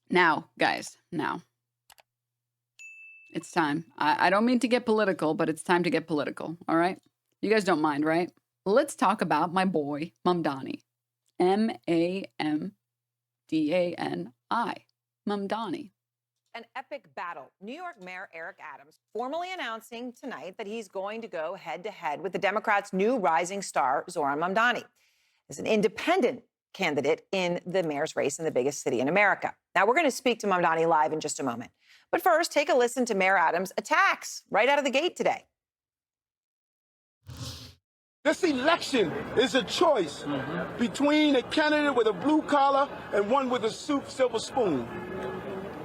Now, guys, now. It's time. I don't mean to get political, but it's time to get political, all right? You guys don't mind, right? Let's talk about my boy, Mamdani. Mamdani. Mamdani. An epic battle. New York Mayor Eric Adams formally announcing tonight that he's going to go head-to-head with the Democrats' new rising star, Zohran Mamdani, as an independent candidate in the mayor's race in the biggest city in America. Now, we're going to speak to Mamdani live in just a moment. But first, take a listen to Mayor Adams' attacks right out of the gate today. This election is a choice between a candidate with a blue collar and one with a silver spoon.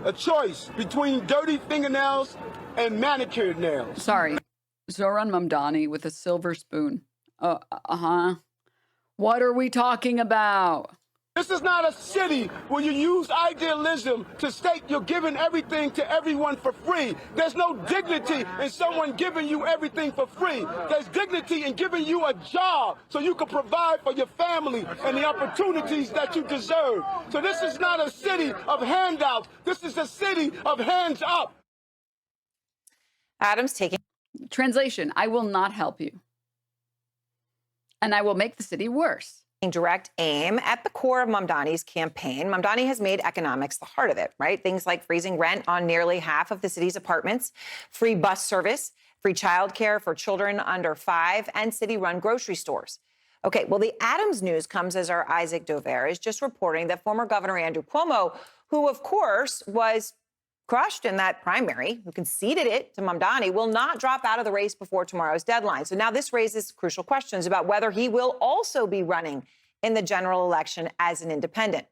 A choice between dirty fingernails and manicured nails. Sorry, Zohran Mamdani with a silver spoon. What are we talking about? This is not a city where you use idealism to state you're giving everything to everyone for free. There's no dignity in someone giving you everything for free. There's dignity in giving you a job so you can provide for your family and the opportunities that you deserve. So this is not a city of handouts. This is a city of hands up. Adams taking... Translation, I will not help you. And I will make the city worse. Direct aim at the core of Mamdani's campaign. Mamdani has made economics the heart of it, right? Things like freezing rent on nearly half of the city's apartments, free bus service, free childcare for children under 5, and city-run grocery stores. Okay, well, the Adams news comes as our Isaac Dover is just reporting that former Governor Andrew Cuomo, who, of course, was crushed in that primary, who conceded it to Mamdani, will not drop out of the race before tomorrow's deadline. So now this raises crucial questions about whether he will also be running in the general election as an independent.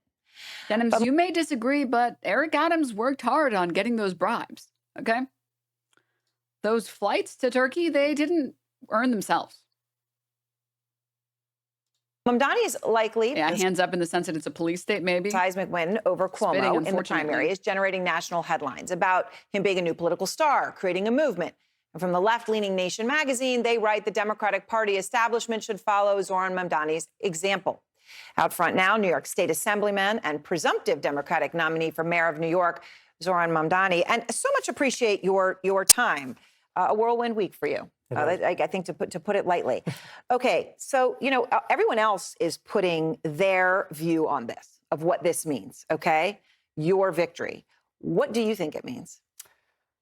Denims, you may disagree, but Eric Adams worked hard on getting those bribes, okay? Those flights to Turkey, they didn't earn themselves. Mamdani is likely... Yeah, hands up in the sense that it's a police state, maybe. Seismic win over Cuomo in the primary is generating national headlines about him being a new political star, creating a movement. And from the left-leaning Nation magazine, they write the Democratic Party establishment should follow Zohran Mamdani's example. Out front now, New York State Assemblyman and presumptive Democratic nominee for mayor of New York, Zohran Mamdani. And so much appreciate your time. A whirlwind week for you. I think to put it lightly. Okay, so, you know, everyone else is putting their view on this, of what this means, okay? Your victory. What do you think it means?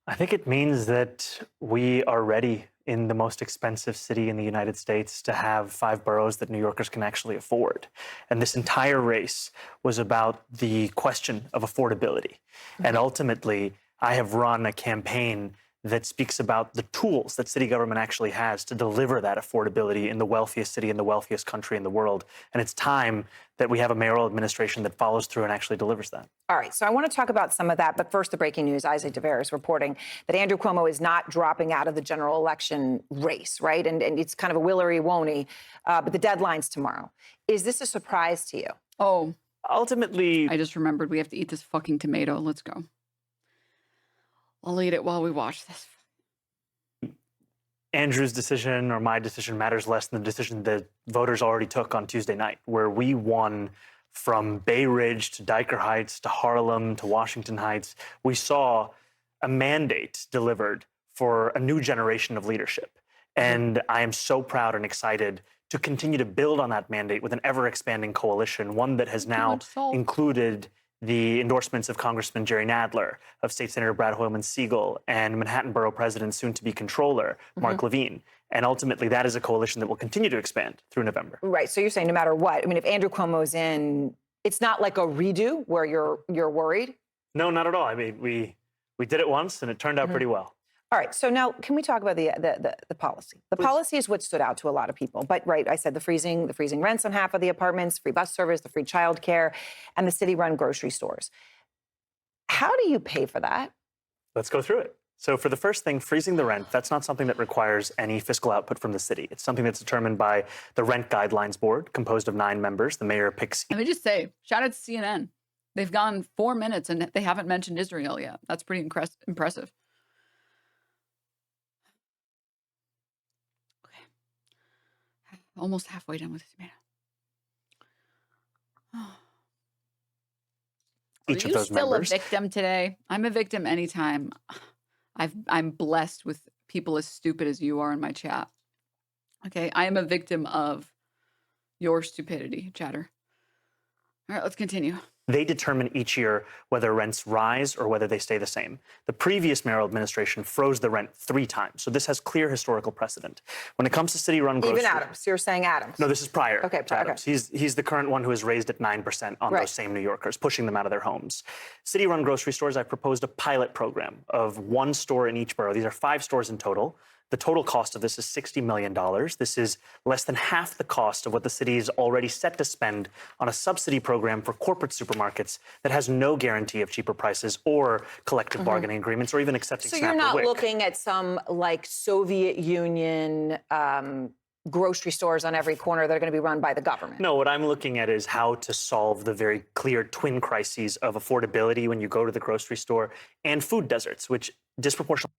I think it means that we are ready in the most expensive city in the United States to have 5 boroughs that New Yorkers can actually afford. And this entire race was about the question of affordability. And ultimately, I have run a campaign that speaks about the tools that city government actually has to deliver that affordability in the wealthiest city in the wealthiest country in the world. And it's time that we have a mayoral administration that follows through and actually delivers that. All right, so I want to talk about some of that, but first the breaking news. Isaac Dover is reporting that Andrew Cuomo is not dropping out of the general election race, right? And it's kind of a willy-wonny, but the deadline's tomorrow. Is this a surprise to you? Oh. Ultimately... I just remembered we have to eat this fucking tomato. Let's go. I'll eat it while we watch this. Andrew's decision or my decision matters less than the decision that voters already took on Tuesday night, where we won from Bay Ridge to Dyker Heights to Harlem to Washington Heights. We saw a mandate delivered for a new generation of leadership. And I am so proud and excited to continue to build on that mandate with an ever-expanding coalition, one that has now included the endorsements of Congressman Jerry Nadler, of State Senator Brad Hoylman Siegel, and Manhattan Borough President, soon-to-be Controller, Mark Levine. And ultimately, that is a coalition that will continue to expand through November. Right. So you're saying no matter what, I mean, if Andrew Cuomo's in, it's not like a redo where you're worried? No, not at all. I mean, we did it once, and it turned out pretty well. All right, so now can we talk about the policy? The policy is what stood out to a lot of people. But right, I said the freezing rents on half of the apartments, free bus service, the free childcare, and the city-run grocery stores. How do you pay for that? Let's go through it. So for the first thing, freezing the rent, that's not something that requires any fiscal output from the city. It's something that's determined by the Rent Guidelines Board, composed of 9 members. The mayor picks... Let me just say, shout out to CNN. They've gone 4 minutes and they haven't mentioned Israel yet. That's pretty impressive. Almost halfway done with the tomato. Oh. each of those members. Are you still a victim today? I'm a victim anytime. I'm blessed with people as stupid as you are in my chat. Okay, I am a victim of your stupidity, chatter. All right, let's continue. They determine each year whether rents rise or whether they stay the same. The previous mayoral administration froze the rent 3 times, so this has clear historical precedent. When it comes to city-run grocery... Even Adams, you're saying Adams. No, this is prior to Adams. Okay. He's the current one who has raised it 9% on those same New Yorkers, pushing them out of their homes. City-run grocery stores, I've proposed a pilot program of 1 store in each borough. These are 5 stores in total. The total cost of this is $60 million. This is less than half the cost of what the city is already set to spend on a subsidy program for corporate supermarkets that has no guarantee of cheaper prices or collective bargaining agreements or even accepting SNAP or WIC. So you're not looking at some like Soviet Union grocery stores on every corner that are going to be run by the government? No, what I'm looking at is how to solve the very clear twin crises of affordability when you go to the grocery store and food deserts, which disproportionately...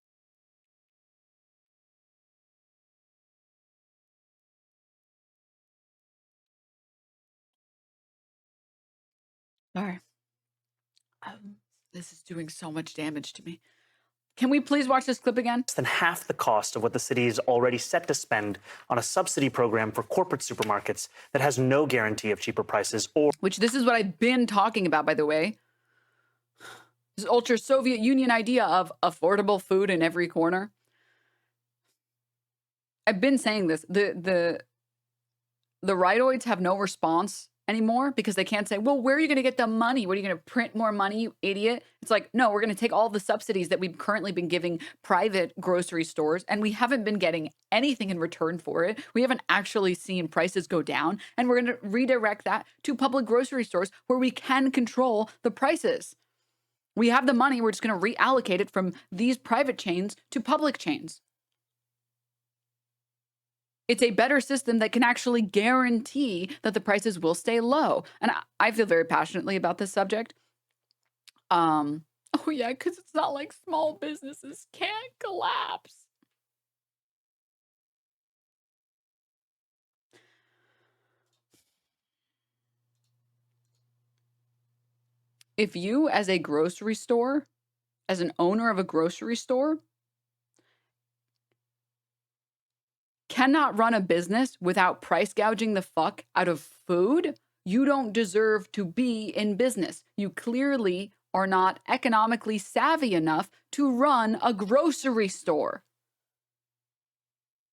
Sorry. This is doing so much damage to me. Can we please watch this clip again? Less than half the cost of what the city is already set to spend on a subsidy program for corporate supermarkets that has no guarantee of cheaper prices or... Which this is what I've been talking about, by the way. This ultra Soviet Union idea of affordable food in every corner. I've been saying this. The rightoids have no response anymore because they can't say, well, where are you going to get the money? What are you going to print more money, you idiot? It's like, no, we're going to take all the subsidies that we've currently been giving private grocery stores, and we haven't been getting anything in return for it. We haven't actually seen prices go down, and we're going to redirect that to public grocery stores where we can control the prices. We have the money. We're just going to reallocate it from these private chains to public chains. It's a better system that can actually guarantee that the prices will stay low. And I feel very passionately about this subject. Oh yeah, because it's not like small businesses can't collapse. If you, as a grocery store, as an owner of a grocery store, cannot run a business without price gouging the fuck out of food, you don't deserve to be in business. You clearly are not economically savvy enough to run a grocery store.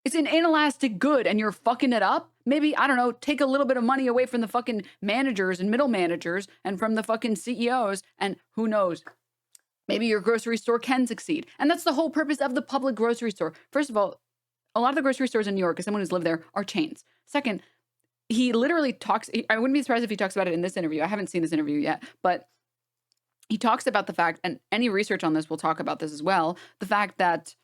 It's an inelastic good and you're fucking it up. Maybe, I don't know, take a little bit of money away from the fucking managers and middle managers and from the fucking CEOs, and who knows, maybe your grocery store can succeed. And that's the whole purpose of the public grocery store. First of all, a lot of the grocery stores in New York, as someone who's lived there, are chains. Second, he literally talks, I wouldn't be surprised if he talks about it in this interview. I haven't seen this interview yet, but he talks about the fact, and any research on this will talk about this as well, the fact that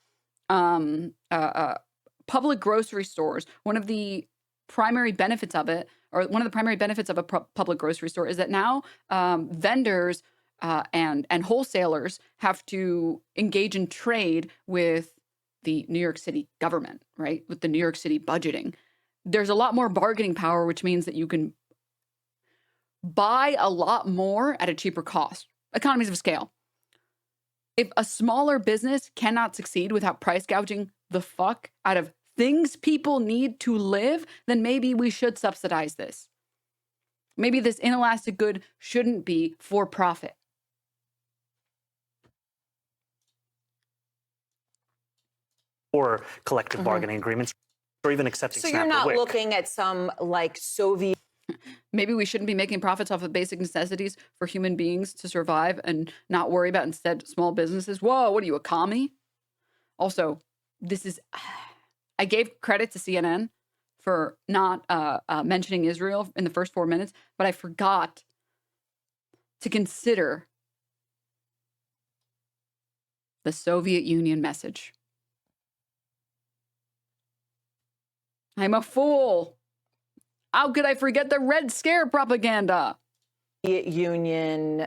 public grocery stores, one of the primary benefits of it, or one of the primary benefits of a public grocery store is that now vendors and wholesalers have to engage in trade with the New York City government, right? With the New York City budgeting. There's a lot more bargaining power, which means that you can buy a lot more at a cheaper cost. Economies of scale. If a smaller business cannot succeed without price gouging the fuck out of things people need to live, then maybe we should subsidize this. Maybe this inelastic good shouldn't be for profit. Or collective bargaining agreements, or even accepting SNAP or WIC. So you're not looking at some like Soviet... Maybe we shouldn't be making profits off of basic necessities for human beings to survive and not worry about instead small businesses. Whoa, what are you, a commie? Also, this is... I gave credit to CNN for not mentioning Israel in the first 4 minutes, but I forgot to consider the Soviet Union message. I'm a fool. How could I forget the Red Scare propaganda? Union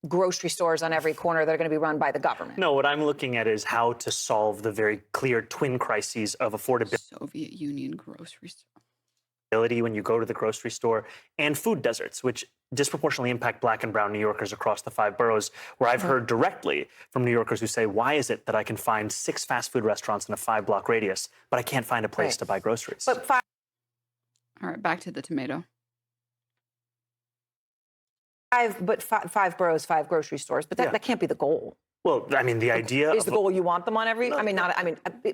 grocery stores on every corner that are going to be run by the government. No, what I'm looking at is how to solve the very clear twin crises of affordability. Soviet Union grocery store. when you go to the grocery store, and food deserts, which disproportionately impact Black and brown New Yorkers across the 5 boroughs, where I've heard directly from New Yorkers who say, why is it that I can find 6 fast food restaurants in a 5-block radius, but I can't find a place to buy groceries? But all right, back to the tomato. Five boroughs, 5 grocery stores, but that can't be the goal. Well, I mean, the idea is the goal you want them on every. I mean,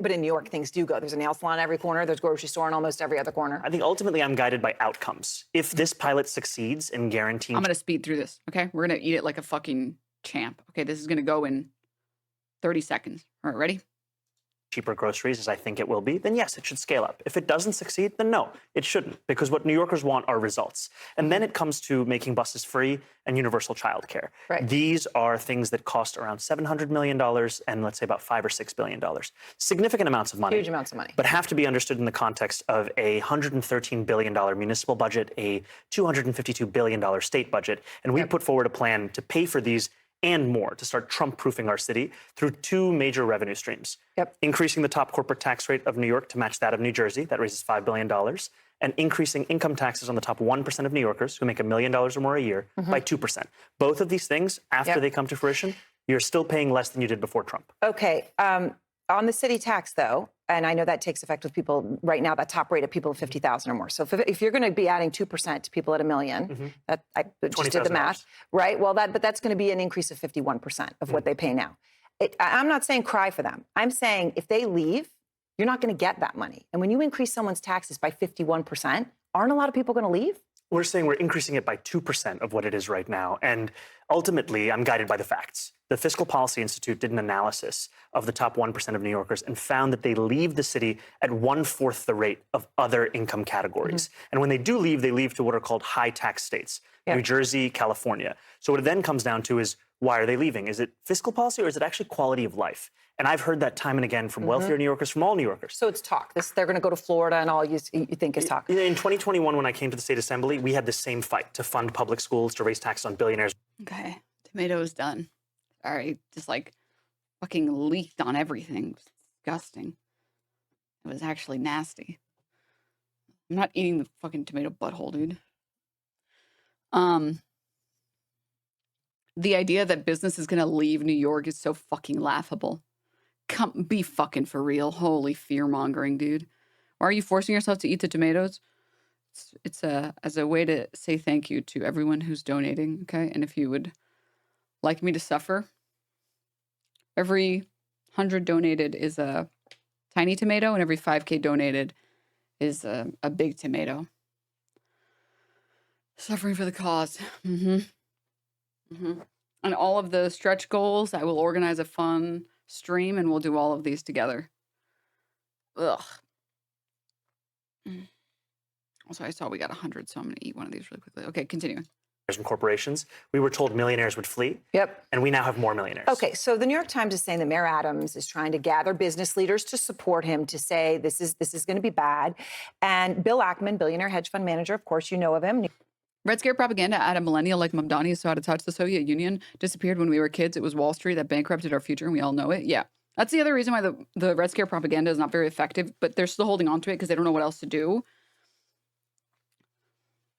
but in New York, things do go. There's a nail salon on every corner. There's a grocery store on almost every other corner. I think ultimately I'm guided by outcomes. If this pilot succeeds in guaranteeing, I'm going to speed through this. Okay, we're going to eat it like a fucking champ. Okay, this is going to go in 30 seconds. All right, ready? Cheaper groceries, as I think it will be, then yes, it should scale up. If it doesn't succeed, then no, it shouldn't, because what New Yorkers want are results. And then it comes to making buses free and universal childcare. Right. These are things that cost around $700 million and let's say about $5 or $6 billion. Significant amounts of money. Huge amounts of money. But have to be understood in the context of a $113 billion municipal budget, a $252 billion state budget, and we put forward a plan to pay for these and more to start Trump-proofing our city through 2 major revenue streams. Increasing the top corporate tax rate of New York to match that of New Jersey, that raises $5 billion, and increasing income taxes on the top 1% of New Yorkers who make $1 million or more a year by 2%. Both of these things, after they come to fruition, you're still paying less than you did before Trump. Okay. On the city tax, though, and I know that takes effect with people right now, that top rate of people of 50,000 or more. So if you're going to be adding 2% to people at $1 million, that I just did the math, right? Well, but that's going to be an increase of 51% of what they pay now. I'm not saying cry for them. I'm saying if they leave, you're not going to get that money. And when you increase someone's taxes by 51%, aren't a lot of people going to leave? We're saying we're increasing it by 2% of what it is right now. And ultimately, I'm guided by the facts. The Fiscal Policy Institute did an analysis of the top 1% of New Yorkers and found that they leave the city at 1/4 the rate of other income categories. And when they do leave, they leave to what are called high tax states, New Jersey, California. So what it then comes down to is, why are they leaving? Is it fiscal policy or is it actually quality of life? And I've heard that time and again from wealthier New Yorkers, from all New Yorkers. So it's talk. They're going to go to Florida and all you think is talk. In 2021, when I came to the state assembly, we had the same fight to fund public schools, to raise taxes on billionaires. Okay, tomato is done. Sorry, just like fucking leaked on everything. It was disgusting. It was actually nasty. I'm not eating the fucking tomato butthole, dude. The idea that business is going to leave New York is so fucking laughable. Come be fucking for real. Holy fear-mongering, dude. Why are you forcing yourself to eat the tomatoes? It's as a way to say thank you to everyone who's donating, okay? And if you would like me to suffer, every 100 donated is a tiny tomato, and every 5K donated is a big tomato. Suffering for the cause. And all of the stretch goals, I will organize a fun stream, and we'll do all of these together. Ugh. Also, I saw we got 100, so I'm going to eat one of these really quickly. Okay, continue. And corporations, we were told millionaires would flee. And we now have more millionaires. Okay, so the New York Times is saying that Mayor Adams is trying to gather business leaders to support him, to say this is going to be bad. And Bill Ackman, billionaire hedge fund manager, of course, you know of him. Red Scare propaganda at a millennial like Mamdani is so out of touch. The Soviet Union disappeared when we were kids. It was Wall Street that bankrupted our future, and we all know it. Yeah. That's the other reason why the Red Scare propaganda is not very effective, but they're still holding on to it because they don't know what else to do.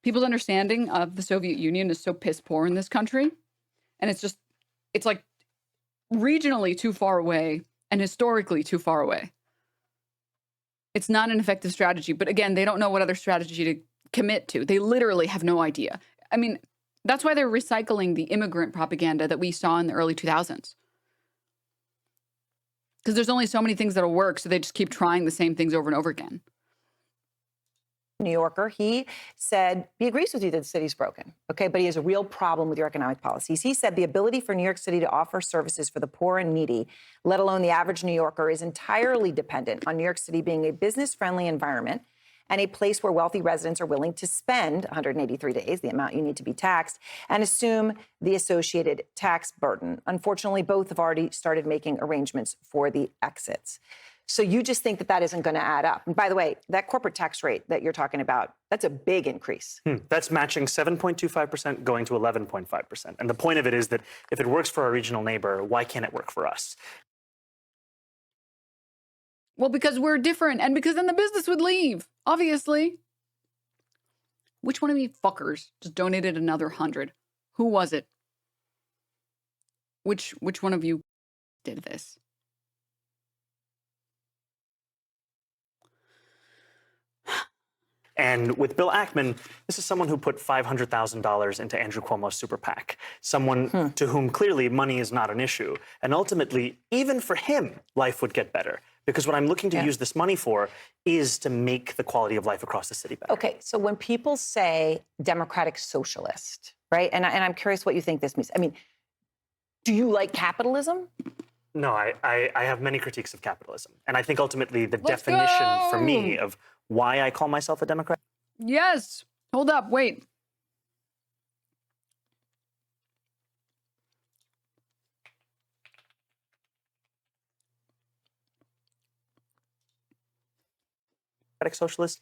People's understanding of the Soviet Union is so piss poor in this country. And it's like regionally too far away and historically too far away. It's not an effective strategy. But again, they don't know what other strategy to commit to. They literally have no idea. I mean, that's why they're recycling the immigrant propaganda that we saw in the early 2000s. Because there's only so many things that'll work, so they just keep trying the same things over and over again. New Yorker, he said he agrees with you that the city's broken, okay, but he has a real problem with your economic policies. He said the ability for New York City to offer services for the poor and needy, let alone the average New Yorker, is entirely dependent on New York City being a business-friendly environment and a place where wealthy residents are willing to spend 183 days, the amount you need to be taxed, and assume the associated tax burden. Unfortunately, both have already started making arrangements for the exits. So you just think that that isn't going to add up. And by the way, that corporate tax rate that you're talking about, that's a big increase. That's matching 7.25% going to 11.5%. And the point of it is that if it works for our regional neighbor, why can't it work for us? Well, because we're different and because then the business would leave, obviously. Which one of you fuckers just donated another 100? Who was it? Which one of you did this? And with Bill Ackman, this is someone who put $500,000 into Andrew Cuomo's super PAC, someone to whom clearly money is not an issue. And ultimately, even for him, life would get better. Because what I'm looking to use this money for is to make the quality of life across the city better. Okay, so when people say democratic socialist, right? And I'm curious what you think this means. I mean, do you like capitalism? No, I have many critiques of capitalism. And I think ultimately the definition for me of why I call myself a Democrat. Yes. Hold up. Wait. Socialism.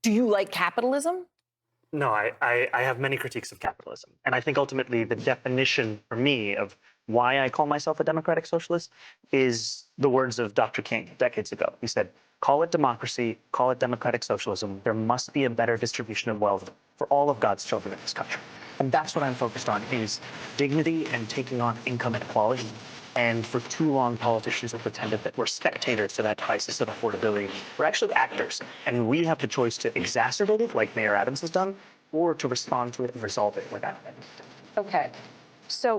Do you like capitalism? No, I have many critiques of capitalism. And I think ultimately the definition for me of why I call myself a democratic socialist is the words of Dr. King decades ago. He said, call it democracy, call it democratic socialism. There must be a better distribution of wealth for all of God's children in this country. And that's what I'm focused on, is dignity and taking on income inequality. And for too long, politicians have pretended that we're spectators to that crisis of affordability. We're actually actors. And we have the choice to exacerbate it, like Mayor Adams has done, or to respond to it and resolve it without it. Okay. So,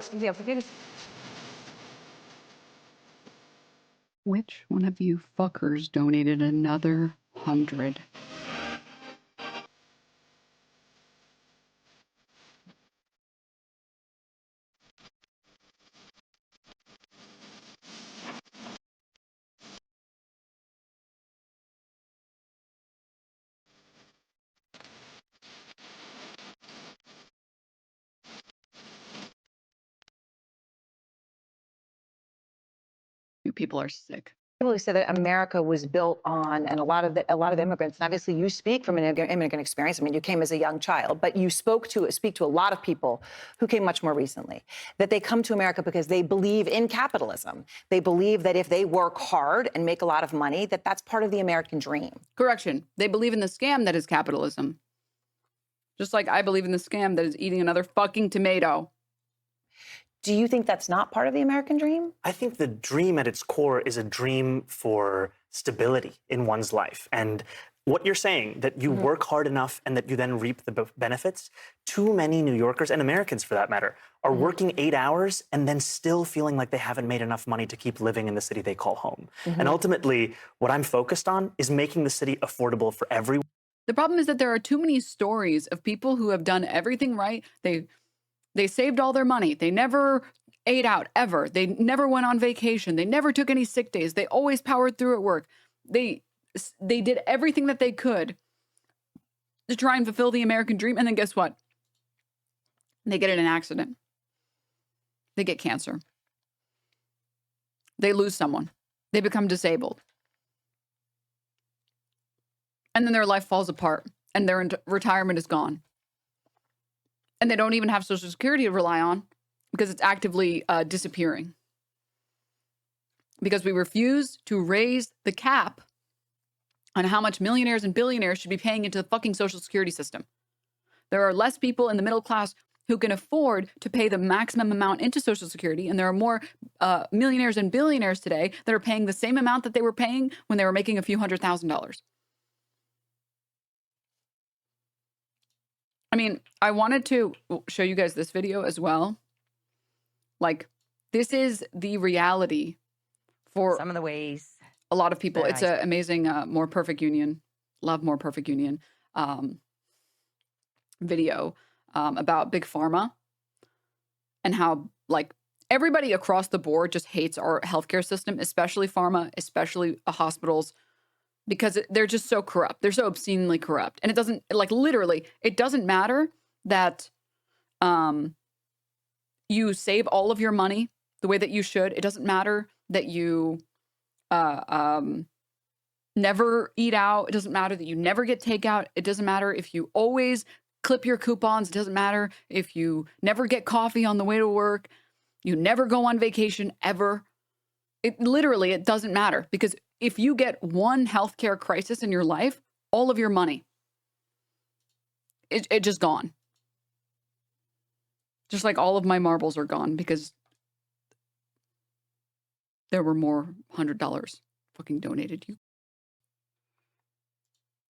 Which one of you fuckers donated another 100? You people are sick. People say that America was built on, and a lot of immigrants. And obviously, you speak from an immigrant experience. I mean, you came as a young child, but you speak to a lot of people who came much more recently. That they come to America because they believe in capitalism. They believe that if they work hard and make a lot of money, that's part of the American dream. Correction. They believe in the scam that is capitalism. Just like I believe in the scam that is eating another fucking tomato. Do you think that's not part of the American dream? I think the dream at its core is a dream for stability in one's life. And what you're saying, that you work hard enough and that you then reap the benefits, too many New Yorkers, and Americans for that matter, are working 8 hours and then still feeling like they haven't made enough money to keep living in the city they call home. And ultimately, what I'm focused on is making the city affordable for everyone. The problem is that there are too many stories of people who have done everything right. They saved all their money. They never ate out, ever. They never went on vacation. They never took any sick days. They always powered through at work. They did everything that they could to try and fulfill the American dream. And then guess what? They get in an accident. They get cancer. They lose someone. They become disabled. And then their life falls apart and their retirement is gone. And they don't even have Social Security to rely on because it's actively disappearing. Because we refuse to raise the cap on how much millionaires and billionaires should be paying into the fucking Social Security system. There are less people in the middle class who can afford to pay the maximum amount into Social Security. And there are more millionaires and billionaires today that are paying the same amount that they were paying when they were making a few $100,000. I mean, I wanted to show you guys this video as well. Like, this is the reality for some of the ways a lot of people. It's an amazing More Perfect Union, love More Perfect Union video about Big Pharma and how, like, everybody across the board just hates our healthcare system, especially pharma, especially hospitals, because they're just so corrupt. They're so obscenely corrupt. And it doesn't, like, literally, it doesn't matter that you save all of your money the way that you should. It doesn't matter that you never eat out. It doesn't matter that you never get takeout. It doesn't matter if you always clip your coupons. It doesn't matter if you never get coffee on the way to work. You never go on vacation ever. It doesn't matter, because if you get one healthcare crisis in your life, all of your money it just gone. Just like all of my marbles are gone because there were more $100 fucking donated.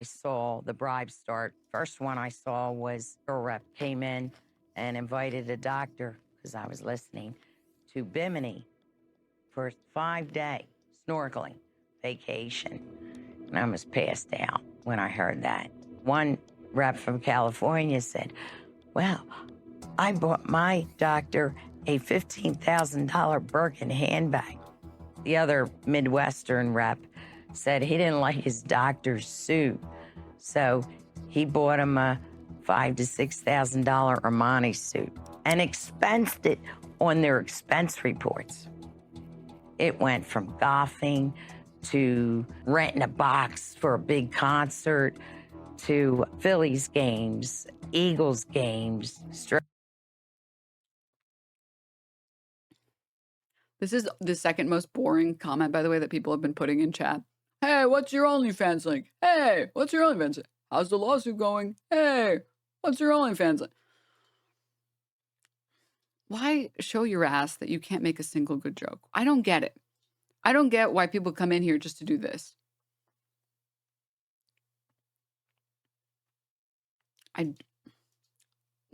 I saw the bribe start. First one I saw was a rep came in and invited a doctor, because I was listening, to Bimini for 5-day snorkeling vacation. And I almost passed out when I heard that. One rep from California said, well, I bought my doctor a $15,000 Birkin handbag. The other Midwestern rep said he didn't like his doctor's suit, so he bought him a $5,000 to $6,000 Armani suit and expensed it on their expense reports. It went from golfing to renting a box for a big concert to Phillies games, Eagles games. This is the second most boring comment, by the way, that people have been putting in chat. Hey, what's your OnlyFans link? Hey, what's your OnlyFans link? How's the lawsuit going? Hey, what's your OnlyFans link? Why show your ass that you can't make a single good joke? I don't get it. I don't get why people come in here just to do this. It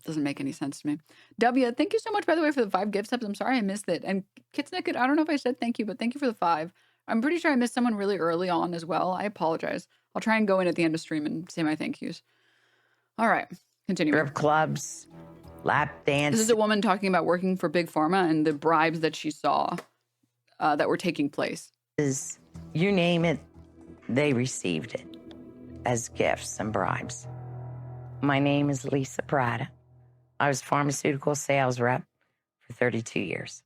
doesn't make any sense to me. W, thank you so much, by the way, for the 5 gift subs. I'm sorry I missed it. And Kitsnicket, I don't know if I said thank you, but thank you for the 5. I'm pretty sure I missed someone really early on as well. I apologize. I'll try and go in at the end of stream and say my thank yous. All right, continue. Strip clubs, lap dance. This is a woman talking about working for Big Pharma and the bribes that she saw that were taking place. You name it, they received it as gifts and bribes. My name is Lisa Prada. I was pharmaceutical sales rep for 32 years.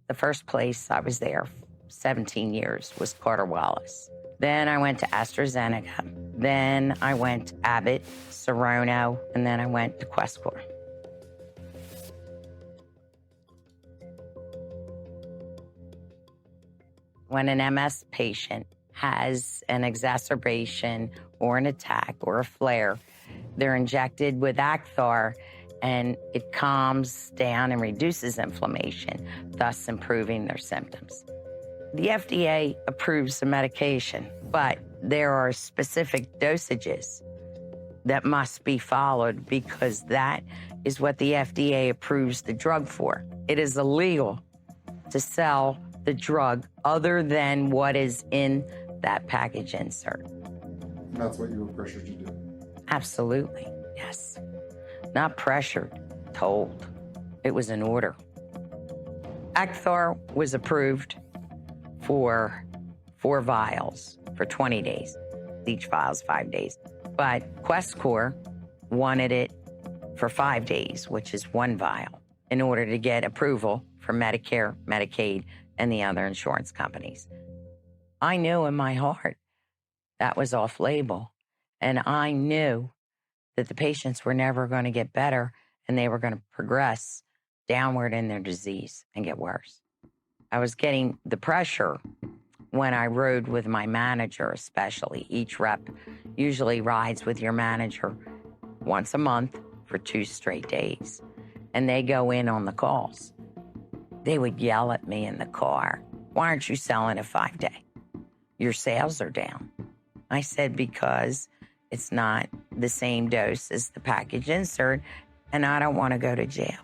The first place I was there 17 years was Carter Wallace. Then I went to AstraZeneca. Then I went to Abbott, Serono, and then I went to Questcor. When an MS patient has an exacerbation or an attack or a flare, they're injected with Acthar, and it calms down and reduces inflammation, thus improving their symptoms. The FDA approves the medication, but there are specific dosages that must be followed because that is what the FDA approves the drug for. It is illegal to sell the drug other than what is in that package insert. That's what you were pressured to do? Absolutely, yes. Not pressured, told. It was an order. Acthar was approved for 4 vials for 20 days. Each vial is 5 days. But Questcor wanted it for 5 days, which is 1 vial, in order to get approval for Medicare, Medicaid, and the other insurance companies. I knew in my heart that was off-label, and I knew that the patients were never going to get better and they were going to progress downward in their disease and get worse. I was getting the pressure when I rode with my manager, especially. Each rep usually rides with your manager once a month for 2 straight days, and they go in on the calls. They would yell at me in the car, "Why aren't you selling a 5-day? Your sales are down." I said, because it's not the same dose as the package insert, and I don't want to go to jail.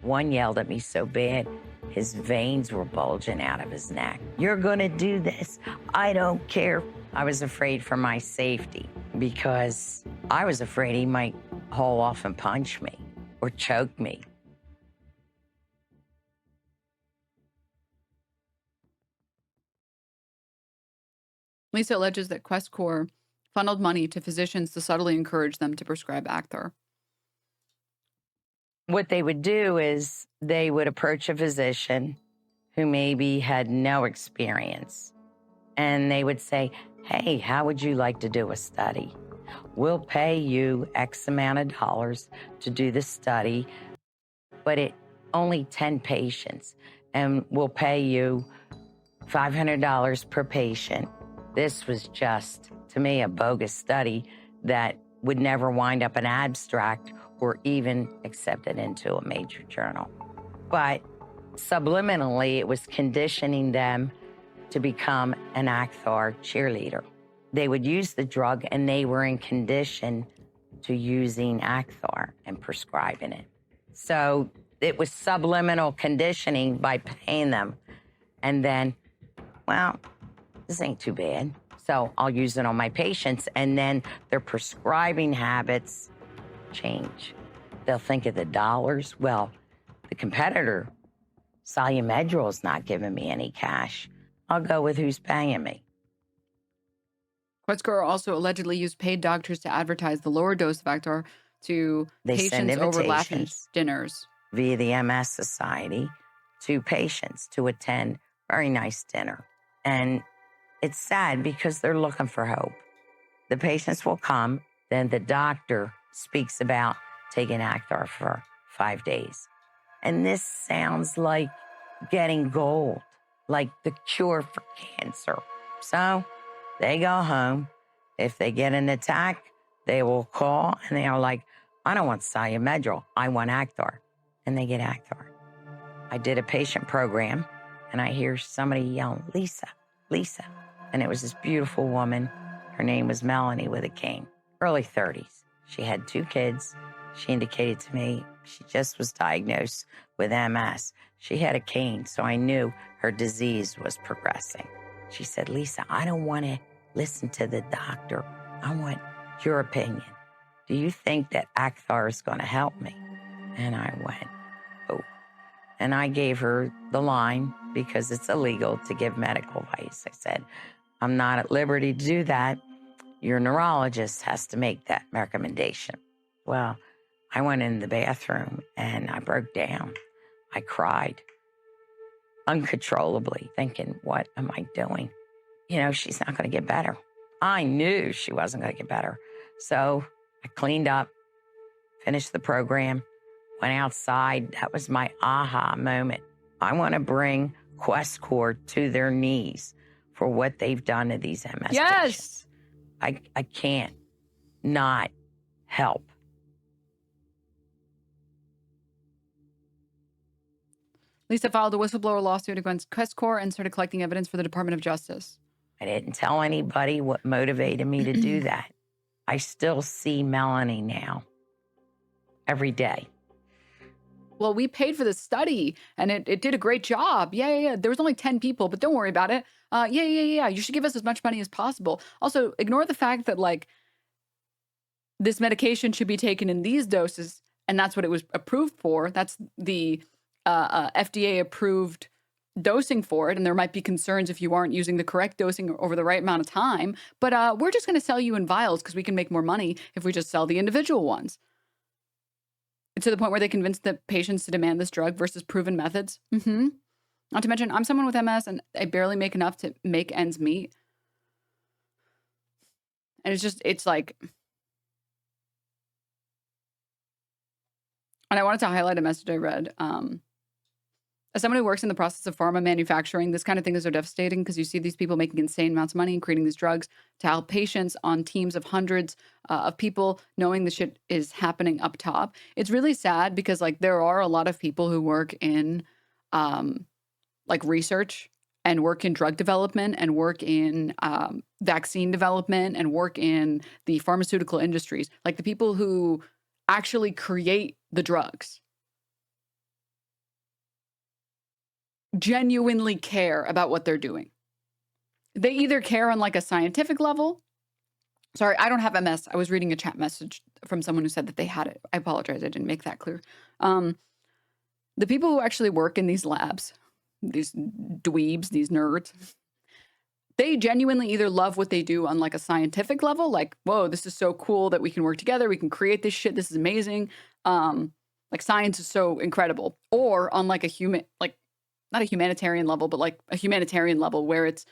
One yelled at me so bad, his veins were bulging out of his neck. "You're going to do this. I don't care." I was afraid for my safety because I was afraid he might haul off and punch me or choke me. Lisa alleges that Questcor funneled money to physicians to subtly encourage them to prescribe Acthar. What they would do is they would approach a physician who maybe had no experience, and they would say, "Hey, how would you like to do a study? We'll pay you X amount of dollars to do the study, but it only 10 patients, and we'll pay you $500 per patient." This was just, to me, a bogus study that would never wind up an abstract or even accepted into a major journal. But subliminally, it was conditioning them to become an Acthar cheerleader. They would use the drug and they were in condition to using Acthar and prescribing it. So it was subliminal conditioning by paying them. And then, well, this ain't too bad, so I'll use it on my patients. And then their prescribing habits change. They'll think of the dollars. Well, the competitor, Solumedrol, is not giving me any cash. I'll go with who's paying me. Questcore also allegedly used paid doctors to advertise the lower dose of Acthar to patients over lavish dinners via the MS Society to patients to attend very nice dinner. And it's sad because they're looking for hope. The patients will come, then the doctor speaks about taking Acthar for 5 days. And this sounds like getting gold, like the cure for cancer. So they go home. If they get an attack, they will call and they are like, I don't want Solumedrol, I want Acthar. And they get Acthar. I did a patient program and I hear somebody yell, Lisa, Lisa. And it was this beautiful woman. Her name was Melanie with a cane, early 30s. She had 2 kids. She indicated to me she just was diagnosed with MS. She had a cane, so I knew her disease was progressing. She said, Lisa, I don't want to listen to the doctor. I want your opinion. Do you think that Acthar is going to help me? And I went, oh. And I gave her the line because it's illegal to give medical advice. I said, I'm not at liberty to do that. Your neurologist has to make that recommendation. Well, I went in the bathroom and I broke down. I cried uncontrollably, thinking, what am I doing? You know, she's not going to get better. I knew she wasn't going to get better. So I cleaned up, finished the program, went outside. That was my aha moment. I want to bring Questcore to their knees for what they've done to these MS patients. I can't not help. Lisa filed a whistleblower lawsuit against Questcore and started collecting evidence for the Department of Justice. I didn't tell anybody what motivated me to do that. I still see Melanie now every day. Well, we paid for the study and it did a great job. Yeah. There was only 10 people, but don't worry about it. Yeah. You should give us as much money as possible. Also, ignore the fact that, like, this medication should be taken in these doses, and that's what it was approved for. That's the FDA-approved dosing for it, and there might be concerns if you aren't using the correct dosing over the right amount of time. But we're just going to sell you in vials because we can make more money if we just sell the individual ones. To the point where they convinced the patients to demand this drug versus proven methods. Not to mention, I'm someone with MS and I barely make enough to make ends meet. And it's like... And I wanted to highlight a message I read. As someone who works in the process of pharma manufacturing, this kind of thing is so devastating because you see these people making insane amounts of money and creating these drugs to help patients on teams of hundreds of people, knowing the shit is happening up top. It's really sad because, like, there are a lot of people who work in like research and work in drug development and work in vaccine development and work in the pharmaceutical industries, like the people who actually create the drugs. Genuinely care about what they're doing. They either care on like a scientific level. Sorry, I don't have MS. I was reading a chat message from someone who said that they had it. I apologize. I didn't make that clear. The people who actually work in these labs, these dweebs, these nerds, they genuinely either love what they do on like a scientific level, like, whoa, this is so cool that we can work together. We can create this shit. This is amazing. Like, science is so incredible. Or on like a human, like, not a humanitarian level, but like a humanitarian level where it's,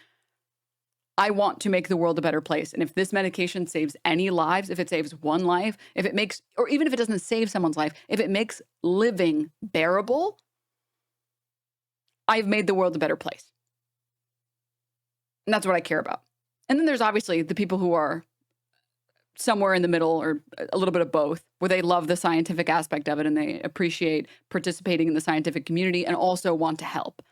I want to make the world a better place. And if this medication saves any lives, if it saves one life, if it makes, or even if it doesn't save someone's life, if it makes living bearable, I've made the world a better place. And that's what I care about. And then there's obviously the people who are somewhere in the middle or a little bit of both, where they love the scientific aspect of it and they appreciate participating in the scientific community and also want to help.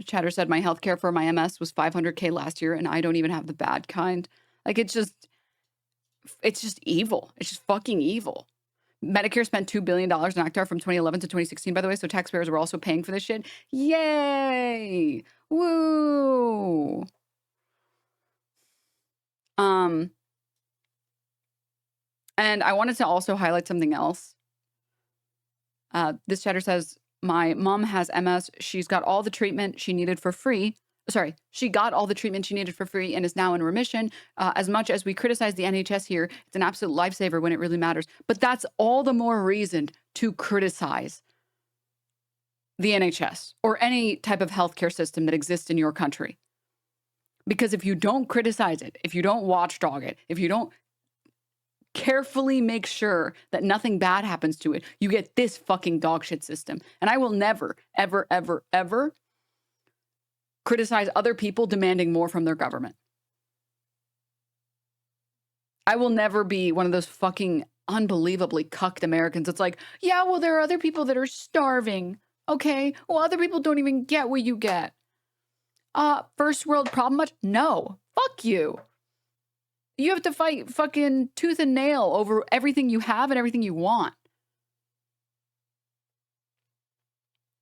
Chatter said my healthcare for my MS was $500K last year and I don't even have the bad kind. Like, it's just evil. It's just fucking evil. Medicare spent $2 billion in October from 2011 to 2016, by the way, so taxpayers were also paying for this shit. Yay! Woo! And I wanted to also highlight something else. This chatter says, my mom has MS. She's got all the treatment she needed for free. Sorry, she got all the treatment she needed for free and is now in remission. As much as we criticize the NHS here, it's an absolute lifesaver when it really matters. But that's all the more reason to criticize the NHS or any type of healthcare system that exists in your country. Because if you don't criticize it, if you don't watchdog it, if you don't carefully make sure that nothing bad happens to it, you get this fucking dogshit system. And I will never, ever, ever, ever criticize other people demanding more from their government. I will never be one of those fucking unbelievably cucked Americans. It's like, yeah, well, there are other people that are starving. Okay, well, other people don't even get what you get. First world problem much? No, fuck you. You have to fight fucking tooth and nail over everything you have and everything you want.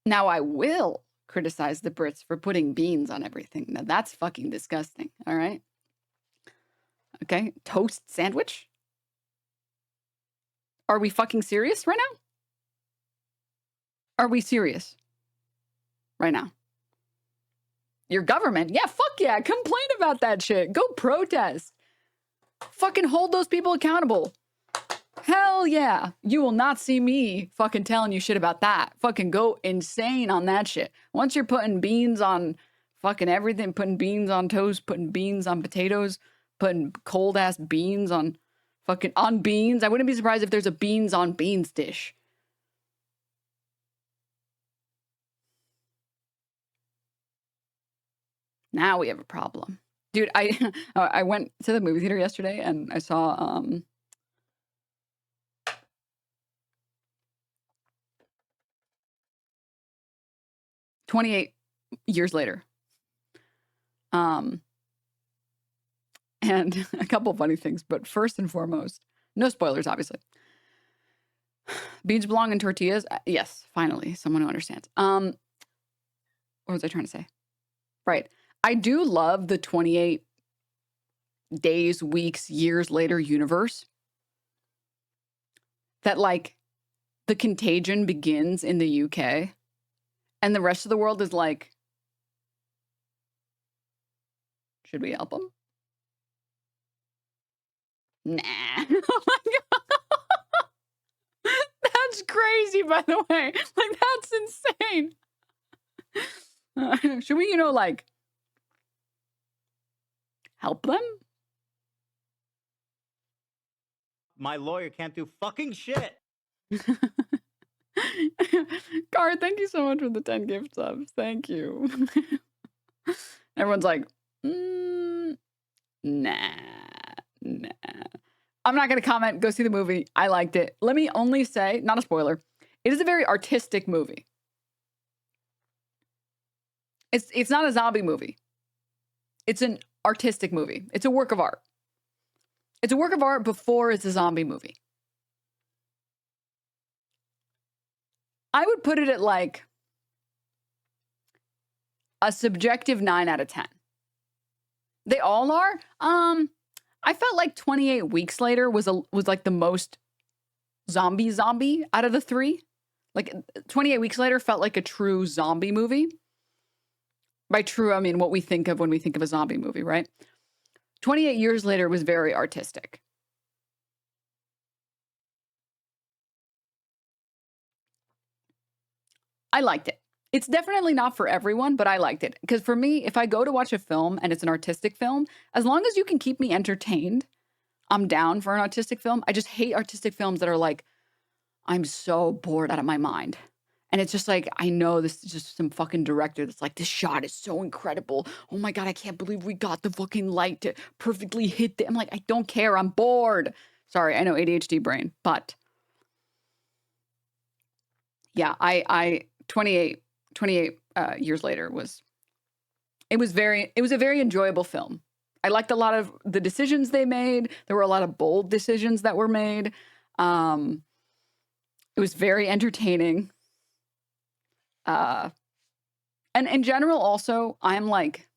Now I will criticize the Brits for putting beans on everything. Now that's fucking disgusting, all right? Okay, toast sandwich? Are we fucking serious right now? Are we serious right now? Your government? Yeah, fuck yeah, complain about that shit. Go protest. Fucking hold those people accountable. Hell yeah. You will not see me fucking telling you shit about that. Fucking go insane on that shit. Once you're putting beans on fucking everything, putting beans on toast, putting beans on potatoes, putting cold ass beans on fucking on beans. I wouldn't be surprised if there's a beans on beans dish. Now we have a problem. Dude, I went to the movie theater yesterday and I saw 28 years later. And a couple of funny things, but first and foremost, no spoilers, obviously. Beans belong in tortillas? Yes, finally, someone who understands. What was I trying to say? Right. I do love the 28 days, weeks, years later universe. That, like, the contagion begins in the UK and the rest of the world is like, should we help them? Nah. Oh my God. That's crazy, by the way. Like, that's insane. Should we, like, help them? My lawyer can't do fucking shit. Karl, thank you so much for the 10 gift subs. Thank you. Everyone's like, nah. I'm not going to comment. Go see the movie. I liked it. Let me only say, not a spoiler, it is a very artistic movie. It's not a zombie movie. It's an artistic movie. It's a work of art. It's a work of art before it's a zombie movie. I would put it at like a subjective 9 out of 10. They all are. I felt like 28 Weeks Later was like the most zombie out of the three. Like 28 Weeks Later felt like a true zombie movie. By true, I mean what we think of when we think of a zombie movie, right? 28 Years Later was very artistic. I liked it. It's definitely not for everyone, but I liked it. Because for me, if I go to watch a film and it's an artistic film, as long as you can keep me entertained, I'm down for an artistic film. I just hate artistic films that are like, I'm so bored out of my mind. And it's just like, I know this is just some fucking director that's like, this shot is so incredible. Oh my God, I can't believe we got the fucking light to perfectly hit I'm like, I don't care. I'm bored. Sorry, I know, ADHD brain. But yeah, I 28 years later it was a very enjoyable film. I liked a lot of the decisions they made. There were a lot of bold decisions that were made. It was very entertaining. And in general, also, I'm like,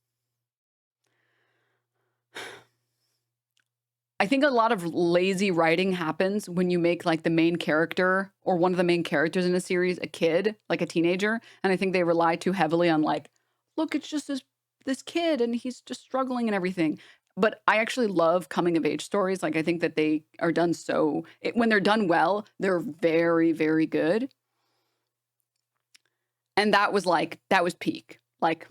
I think a lot of lazy writing happens when you make like the main character or one of the main characters in a series a kid, like a teenager. And I think they rely too heavily on like, look, it's just this kid and he's just struggling and everything. But I actually love coming of age stories. Like I think that they are done when they're done well, they're very, very good. And that was peak. Like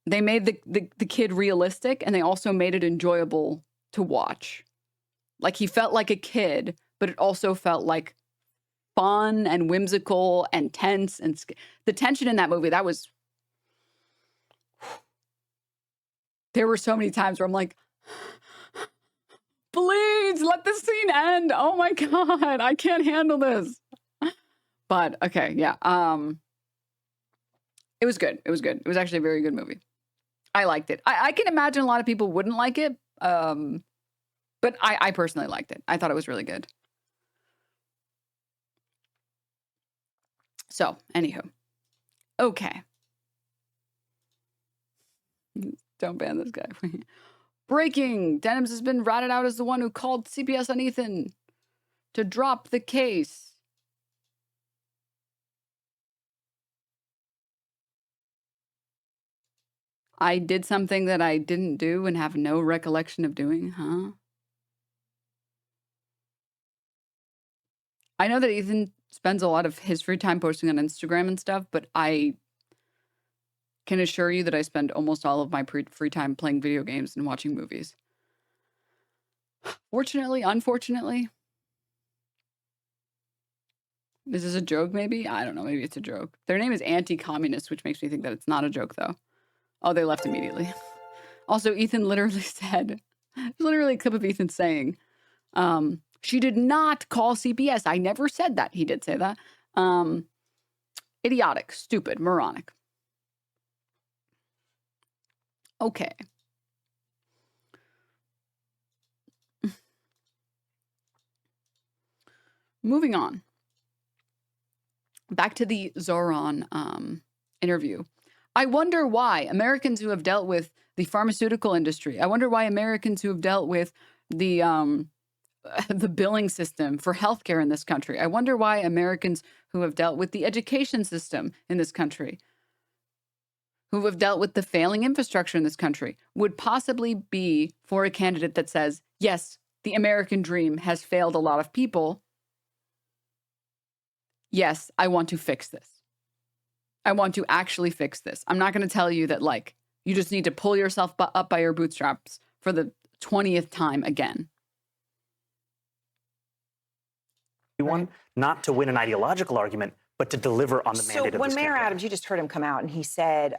they made the kid realistic and they also made it enjoyable to watch. Like he felt like a kid, but it also felt like fun and whimsical and tense. And the tension in that movie, there were so many times where I'm like, please let this scene end. Oh my God, I can't handle this. But okay, yeah. It was good. It was good. It was actually a very good movie. I liked it. I can imagine a lot of people wouldn't like it. But I personally liked it. I thought it was really good. So, anywho. Okay. Don't ban this guy. Breaking. Denims has been ratted out as the one who called CPS on Ethan to drop the case. I did something that I didn't do and have no recollection of doing, huh? I know that Ethan spends a lot of his free time posting on Instagram and stuff, but I can assure you that I spend almost all of my free time playing video games and watching movies. Fortunately, unfortunately. This is a joke, maybe? I don't know. Maybe it's a joke. Their name is anti-communist, which makes me think that it's not a joke, though. Oh, they left immediately. Also, Ethan literally said, literally a clip of Ethan saying, she did not call CPS. I never said that. He did say that. Idiotic, stupid, moronic. Okay. Moving on. Back to the Zohran interview. I wonder why Americans who have dealt with the pharmaceutical industry, I wonder why Americans who have dealt with the billing system for healthcare in this country, I wonder why Americans who have dealt with the education system in this country, who have dealt with the failing infrastructure in this country, would possibly be for a candidate that says, yes, the American dream has failed a lot of people. Yes, I want to fix this. I want to actually fix this. I'm not going to tell you that, like, you just need to pull yourself up by your bootstraps for the 20th time again. Not to win an ideological argument, but to deliver on the mandate of this So when Mayor campaign. Adams, you just heard him come out and he said,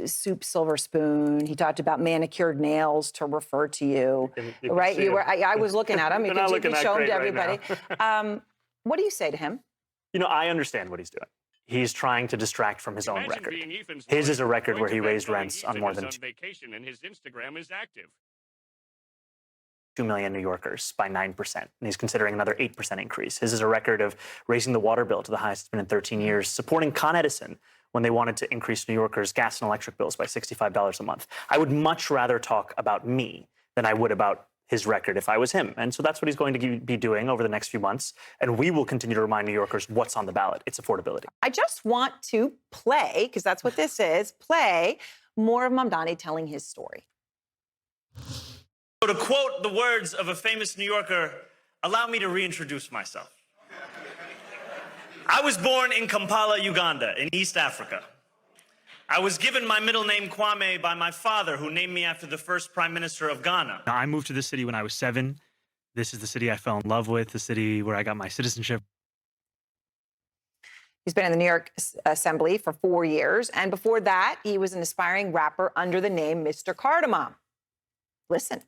soup, silver spoon. He talked about manicured nails to refer to you, right? I was looking at him. You can show him to everybody. What do you say to him? You know, I understand what he's doing. He's trying to distract from his own record. His is a record where he raised rents on more than 2 million New Yorkers by 9%, and he's considering another 8% increase. His is a record of raising the water bill to the highest it's been in 13 years, supporting Con Edison when they wanted to increase New Yorkers' gas and electric bills by $65 a month. I would much rather talk about me than I would about his record if I was him. And so that's what he's going to be doing over the next few months. And we will continue to remind New Yorkers what's on the ballot. It's affordability. I just want to play, because that's what this is, play more of Mamdani telling his story. So to quote the words of a famous New Yorker, allow me to reintroduce myself. I was born in Kampala, Uganda, in East Africa. I was given my middle name Kwame by my father, who named me after the first prime minister of Ghana. I moved to this city when I was 7. This is the city I fell in love with, the city where I got my citizenship. He's been in the New York Assembly for 4 years. And before that, he was an aspiring rapper under the name Mr. Cardamom. Listen.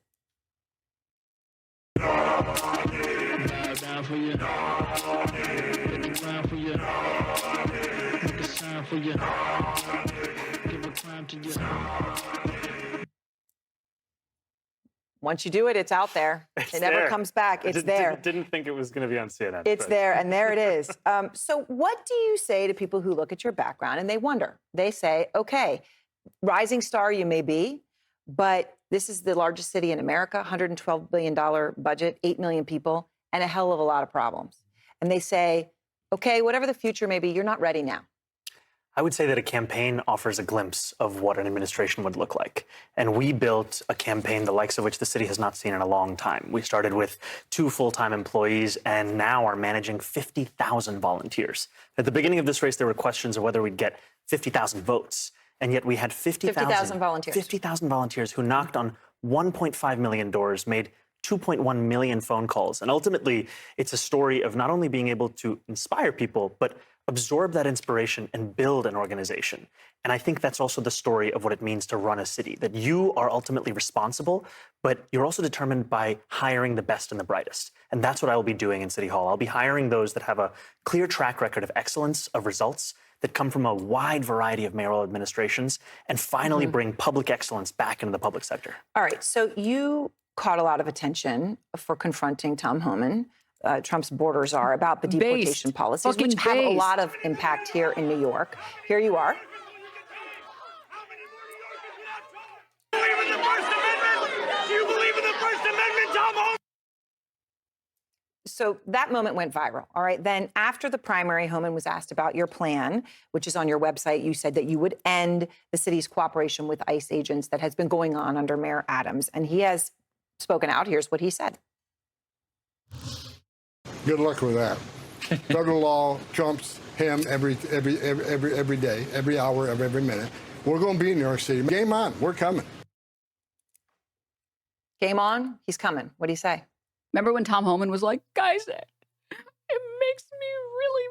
Once you do it, it's out there. It never comes back. It's there. Didn't think it was going to be on CNN. It's there, and there it is. So what do you say to people who look at your background and they wonder? They say, okay, rising star you may be, but this is the largest city in America, $112 billion budget, 8 million people, and a hell of a lot of problems. And they say, okay, whatever the future may be, you're not ready now. I would say that a campaign offers a glimpse of what an administration would look like. And we built a campaign the likes of which the city has not seen in a long time. We started with 2 full-time employees and now are managing 50,000 volunteers. At the beginning of this race, there were questions of whether we'd get 50,000 votes. And yet we had 50,000 volunteers. 50,000 volunteers who knocked on 1.5 million doors, made 2.1 million phone calls. And ultimately, it's a story of not only being able to inspire people, but absorb that inspiration and build an organization. And I think that's also the story of what it means to run a city, that you are ultimately responsible, but you're also determined by hiring the best and the brightest. And that's what I will be doing in City Hall. I'll be hiring those that have a clear track record of excellence, of results, that come from a wide variety of mayoral administrations, and finally bring public excellence back into the public sector. All right, so you caught a lot of attention for confronting Tom Homan, Trump's border czar, about the deportation policies, which have a lot of impact here in New York. Here you are. Do you believe in the First Amendment? Do you believe in the First Amendment, Tom Homan? So that moment went viral, all right? Then after the primary, Homan was asked about your plan, which is on your website. You said that you would end the city's cooperation with ICE agents that has been going on under Mayor Adams. And he has spoken out. Here's what he said. Good luck with that. Federal law trumps him every day, every hour of every minute. We're going to be in New York City. Game on. We're coming. Game on. He's coming. What do you say? Remember when Tom Homan was like, guys, it makes me really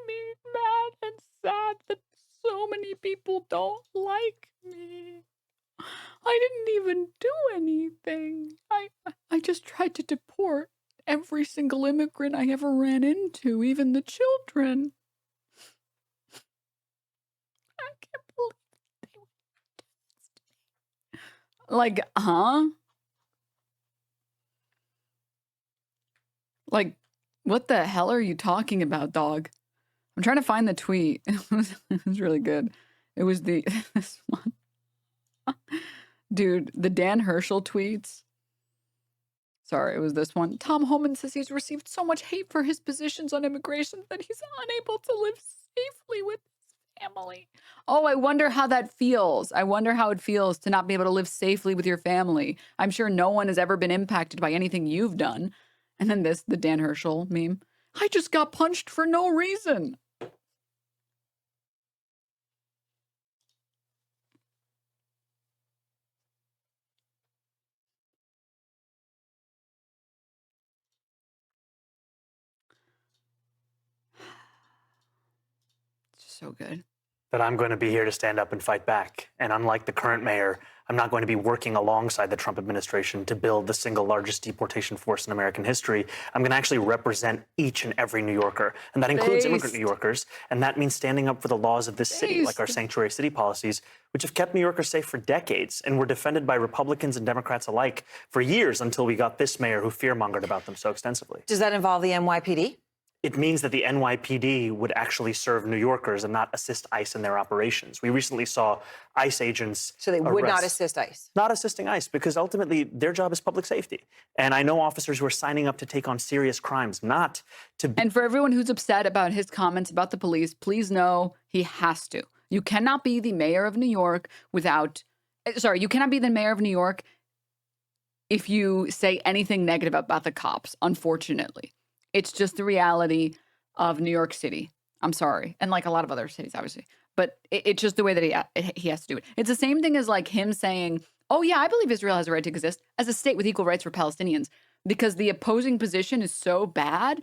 mad and sad that so many people don't like me. I didn't even do anything. I just tried to deport every single immigrant I ever ran into, even the children. I can't believe they would do this to me. Like, huh? Like, what the hell are you talking about, dog? I'm trying to find the tweet. It was really good. It was this one. Dude, the Dan Herschel tweets. Sorry, it was this one. Tom Homan says he's received so much hate for his positions on immigration that he's unable to live safely with his family. Oh, I wonder how that feels. I wonder how it feels to not be able to live safely with your family. I'm sure no one has ever been impacted by anything you've done. And then the Dan Herschel meme. I just got punched for no reason. So good. That I'm going to be here to stand up and fight back. And unlike the current mayor, I'm not going to be working alongside the Trump administration to build the single largest deportation force in American history. I'm going to actually represent each and every New Yorker. And that includes immigrant New Yorkers. And that means standing up for the laws of this city, like our sanctuary city policies, which have kept New Yorkers safe for decades and were defended by Republicans and Democrats alike for years until we got this mayor who fear-mongered about them so extensively. Does that involve the NYPD? It means that the NYPD would actually serve New Yorkers and not assist ICE in their operations. We recently saw ICE agents. So they would not assist ICE? Not assisting ICE, because ultimately their job is public safety. And I know officers who are signing up to take on serious crimes, not to. And for everyone who's upset about his comments about the police, please know he has to. You cannot be the mayor of New York without. Sorry, you cannot be the mayor of New York if you say anything negative about the cops, unfortunately. It's just the reality of New York City. I'm sorry. And like a lot of other cities, obviously. But it's just the way that he has to do it. It's the same thing as like him saying, oh, yeah, I believe Israel has a right to exist as a state with equal rights for Palestinians. Because the opposing position is so bad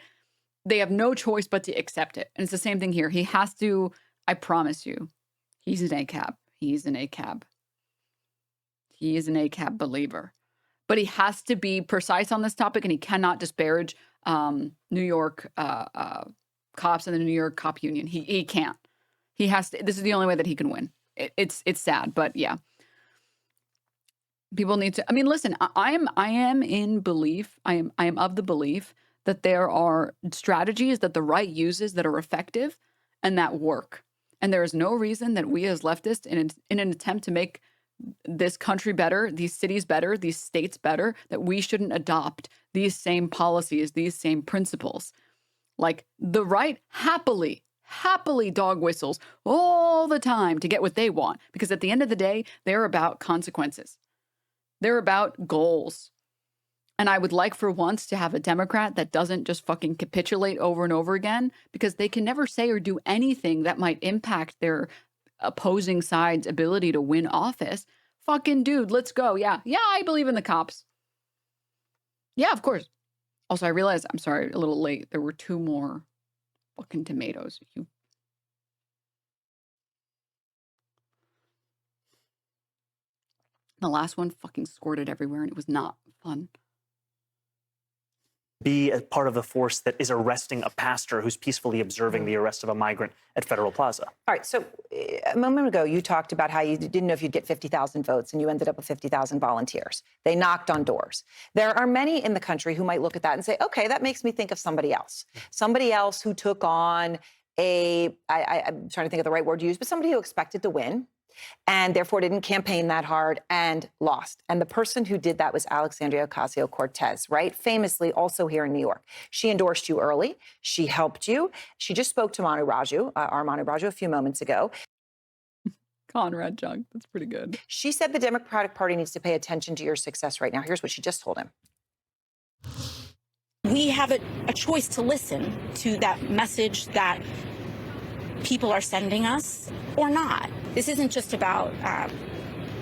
they have no choice but to accept it. And it's the same thing here. He has to, I promise you, he's an ACAB. He's an ACAB. He is an ACAB believer. But he has to be precise on this topic, and he cannot disparage New York cops and the New York Cop Union. He can't. He has to. This is the only way that he can win. It's sad, but yeah. People need to. I mean, listen. I am in belief. I am of the belief that there are strategies that the right uses that are effective and that work. And there is no reason that we as leftists, in an attempt to make this country better, these cities better, these states better, that we shouldn't adopt these same policies, these same principles. Like the right happily dog whistles all the time to get what they want. Because at the end of the day, they're about consequences. They're about goals. And I would like for once to have a Democrat that doesn't just fucking capitulate over and over again, because they can never say or do anything that might impact their opposing side's ability to win office. Fucking dude, let's go. Yeah, I believe in the cops. Yeah, of course. Also, I realized, I'm sorry, a little late. There were 2 more fucking tomatoes. The last one fucking squirted everywhere, and it was not fun. Be a part of the force that is arresting a pastor who's peacefully observing the arrest of a migrant at Federal Plaza. All right, so a moment ago, you talked about how you didn't know if you'd get 50,000 votes, and you ended up with 50,000 volunteers. They knocked on doors. There are many in the country who might look at that and say, okay, that makes me think of somebody else who took on I'm trying to think of the right word to use, but somebody who expected to win, and therefore didn't campaign that hard and lost. And the person who did that was Alexandria Ocasio-Cortez, right? Famously also here in New York. She endorsed you early. She helped you. She just spoke to Manu Raju, our Manu Raju, a few moments ago. Conrad Junk, that's pretty good. She said the Democratic Party needs to pay attention to your success right now. Here's what she just told him. We have a choice to listen to that message that people are sending us or not. This isn't just about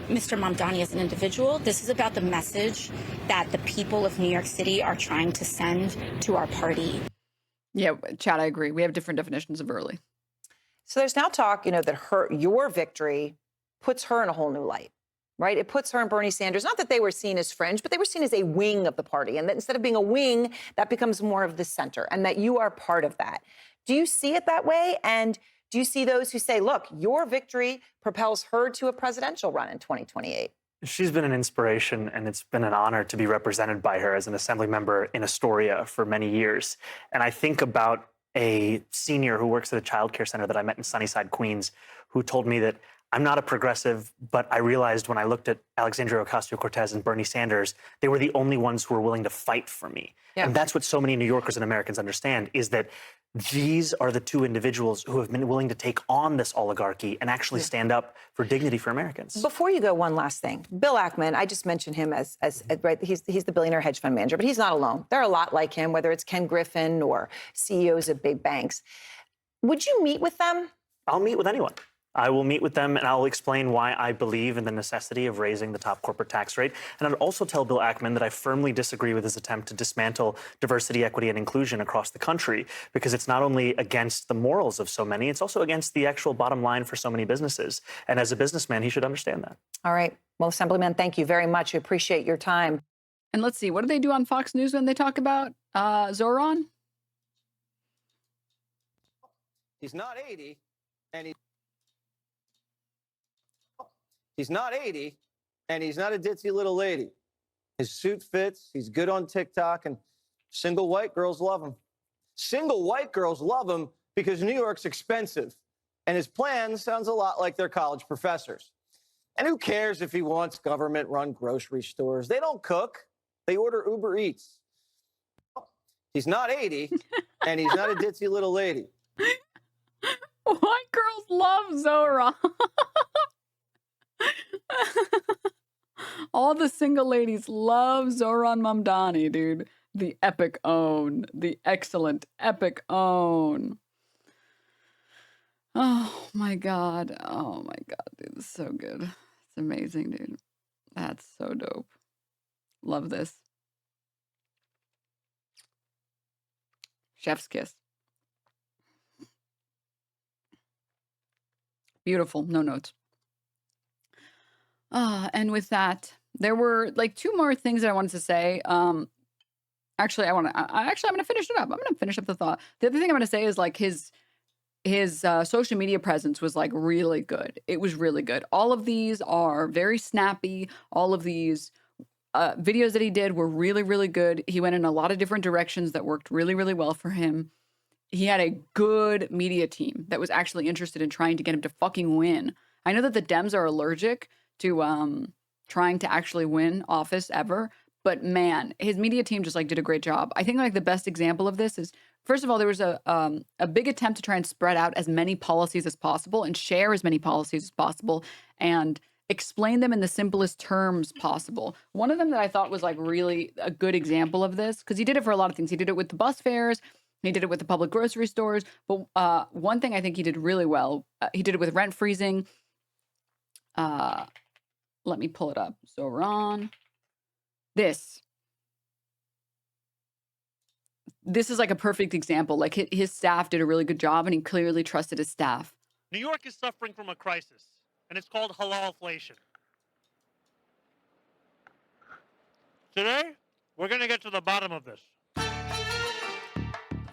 Mr. Mamdani as an individual. This is about the message that the people of New York City are trying to send to our party. Yeah, Chad, I agree. We have different definitions of early. So there's now talk, that your victory puts her in a whole new light, right? It puts her and Bernie Sanders, not that they were seen as fringe, but they were seen as a wing of the party. And that instead of being a wing, that becomes more of the center, and that you are part of that. Do you see it that way? And do you see those who say, look, your victory propels her to a presidential run in 2028? She's been an inspiration, and it's been an honor to be represented by her as an assembly member in Astoria for many years. And I think about a senior who works at a child care center that I met in Sunnyside, Queens, who told me that I'm not a progressive, but I realized when I looked at Alexandria Ocasio-Cortez and Bernie Sanders, they were the only ones who were willing to fight for me. Yeah. And that's what so many New Yorkers and Americans understand, is that these are the 2 individuals who have been willing to take on this oligarchy and actually stand up for dignity for Americans. Before you go, one last thing. Bill Ackman, I just mentioned him as right, he's the billionaire hedge fund manager, but he's not alone. There are a lot like him, whether it's Ken Griffin or CEOs of big banks. Would you meet with them? I'll meet with anyone. I will meet with them, and I'll explain why I believe in the necessity of raising the top corporate tax rate. And I'd also tell Bill Ackman that I firmly disagree with his attempt to dismantle diversity, equity, and inclusion across the country, because it's not only against the morals of so many, it's also against the actual bottom line for so many businesses. And as a businessman, he should understand that. All right. Well, Assemblyman, thank you very much. We appreciate your time. And let's see, what do they do on Fox News when they talk about Zohran? He's not 80, and he's not 80, and he's not a ditzy little lady. His suit fits, he's good on TikTok, and single white girls love him. Single white girls love him because New York's expensive, and his plan sounds a lot like their college professors. And who cares if he wants government-run grocery stores? They don't cook. They order Uber Eats. He's not 80, and he's not a ditzy little lady. White girls love Zohran. All the single ladies love Zohran Mamdani, dude. The epic own. The excellent epic own. Oh my God. Oh my God, dude. This is so good. It's amazing, dude. That's so dope. Love this. Chef's kiss. Beautiful. No notes. And with that, there were like 2 more things that I wanted to say. Actually, I'm going to finish it up. I'm going to finish up the thought. The other thing I'm going to say is like his social media presence was like really good. It was really good. All of these are very snappy. All of these videos that he did were really, really good. He went in a lot of different directions that worked really, really well for him. He had a good media team that was actually interested in trying to get him to fucking win. I know that the Dems are allergic to trying to actually win office ever, but man, his media team just like did a great job. I think like the best example of this is, first of all, there was a big attempt to try and spread out as many policies as possible and share as many policies as possible and explain them in the simplest terms possible. One of them that I thought was like really a good example of this, because he did it for a lot of things. He did it with the bus fares. He did it with the public grocery stores. But one thing I think he did really well, he did it with rent freezing. Let me pull it up. Zohran. This is like a perfect example. Like his staff did a really good job and he clearly trusted his staff. New York is suffering from a crisis, and it's called halalflation. Today, we're going to get to the bottom of this.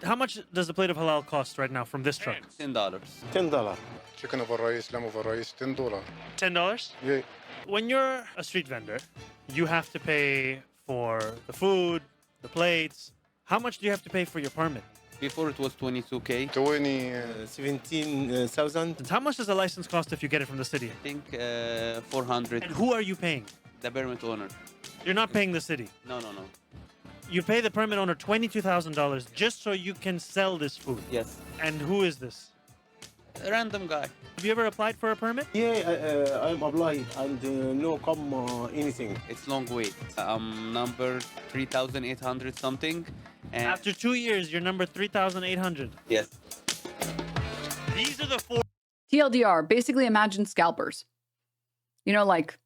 How much does a plate of halal cost right now from this truck? $10. $10. Chicken over rice, lamb over rice, $10. $10? Yeah. When you're a street vendor, you have to pay for the food, the plates. How much do you have to pay for your permit? Before it was 22K. 17,000. How much does a license cost if you get it from the city? I think 400. And who are you paying? The permit owner. You're not paying the city. No. You pay the permit owner $22,000 just so you can sell this food. Yes. And who is this? A random guy. Have you ever applied for a permit? Yeah, I'm applied and no come anything. It's long wait. Number 3,800 something. And After 2 years, you're number 3,800. yes. These are the 4 TLDR, basically imagine scalpers. You know, like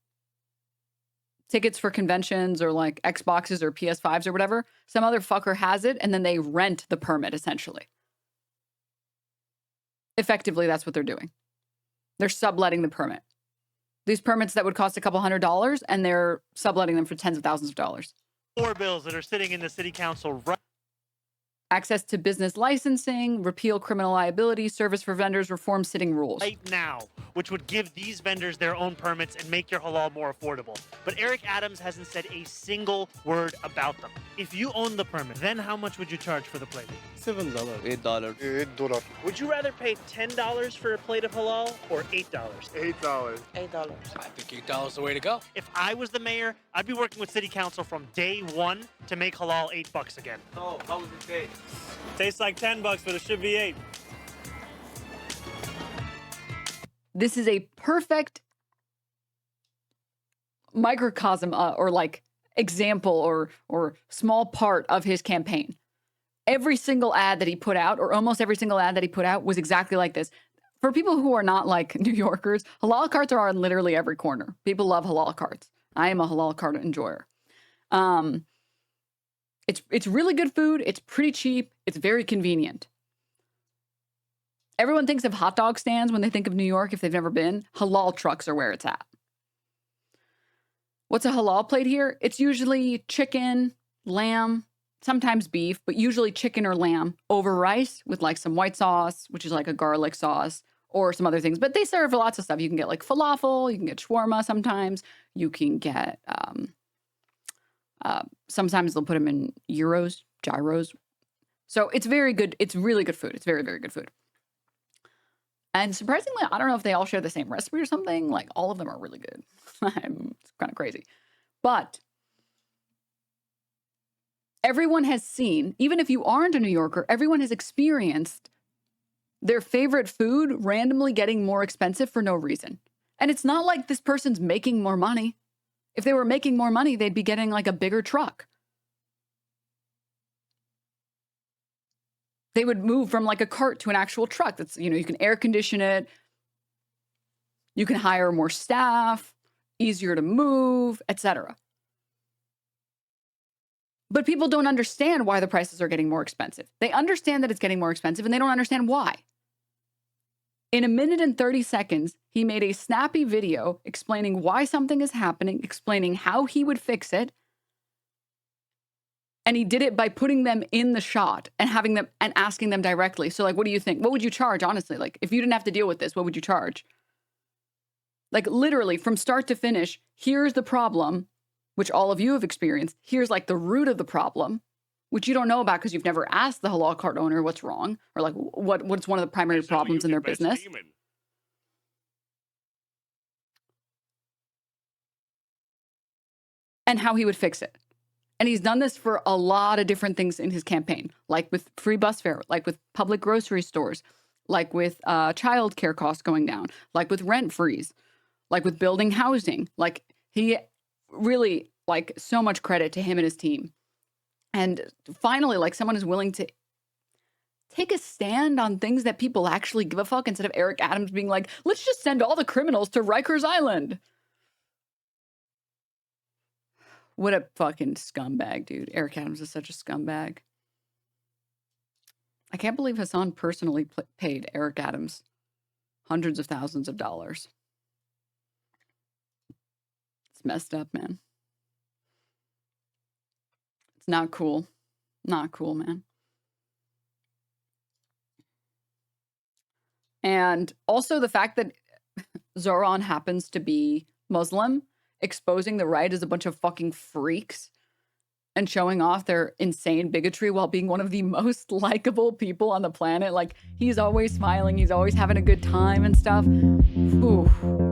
tickets for conventions or like Xboxes or PS5s or whatever. Some other fucker has it and then they rent the permit essentially. Effectively, that's what they're doing. They're subletting the permit. These permits that would cost a couple $100 and they're subletting them for tens of thousands of dollars. 4 bills that are sitting in the city council right Access to business licensing, repeal criminal liability, service for vendors, reform sitting rules. now, which would give these vendors their own permits and make your halal more affordable. But Eric Adams hasn't said a single word about them. If you own the permit, then how much would you charge for the plate? $7. $8. $8. Would you rather pay $10 for a plate of halal or $8? $8. I think $8 is the way to go. If I was the mayor, I'd be working with city council from day one to make halal $8 again. So, how would it taste? Tastes like $10, but it should be 8. This is a perfect microcosm or like example or small part of his campaign. Every single ad that he put out, or almost every single ad that he put out, was exactly like this. For people who are not like New Yorkers, halal carts are on literally every corner. People love halal carts. I am a halal cart enjoyer. It's really good food. It's pretty cheap. It's very convenient. Everyone thinks of hot dog stands when they think of New York if they've never been. Halal trucks are where it's at. What's a halal plate here? It's usually chicken, lamb, sometimes beef, but usually chicken or lamb over rice with like some white sauce, which is like a garlic sauce, or some other things. But they serve lots of stuff. You can get like falafel, you can get shawarma sometimes, you can get, sometimes they'll put them in gyros. So it's very good. It's really good food. It's very, very good food. And surprisingly, I don't know if they all share the same recipe or something. Like all of them are really good. It's kind of crazy. But everyone has seen, even if you aren't a New Yorker, everyone has experienced their favorite food randomly getting more expensive for no reason. And it's not like this person's making more money. If they were making more money, they'd be getting like a bigger truck. They would move from like a cart to an actual truck. That's, you know, you can air condition it. You can hire more staff, easier to move, etc. But people don't understand why the prices are getting more expensive. They understand that it's getting more expensive and they don't understand why. In 1 minute and 30 seconds, he made a snappy video explaining why something is happening, explaining how he would fix it. And he did it by putting them in the shot and having them and asking them directly. So like, what do you think? What would you charge, honestly? Like, if you didn't have to deal with this, what would you charge? Like literally from start to finish, here's the problem, which all of you have experienced. Here's like the root of the problem, which you don't know about because you've never asked the halal cart owner what's wrong or like what's one of the primary problems in their business. And how he would fix it. And he's done this for a lot of different things in his campaign, like with free bus fare, like with public grocery stores, like with child care costs going down, like with rent freeze, like with building housing. Like he really, like, so much credit to him and his team. And finally, like, someone is willing to take a stand on things that people actually give a fuck instead of Eric Adams being like, let's just send all the criminals to Rikers Island. What a fucking scumbag, dude. Eric Adams is such a scumbag. I can't believe Hassan personally paid Eric Adams hundreds of thousands of dollars. It's messed up, man. It's not cool. Not cool, man. And also the fact that Zohran happens to be Muslim, exposing the right as a bunch of fucking freaks and showing off their insane bigotry while being one of the most likable people on the planet. Like, he's always smiling. He's always having a good time and stuff. Ooh.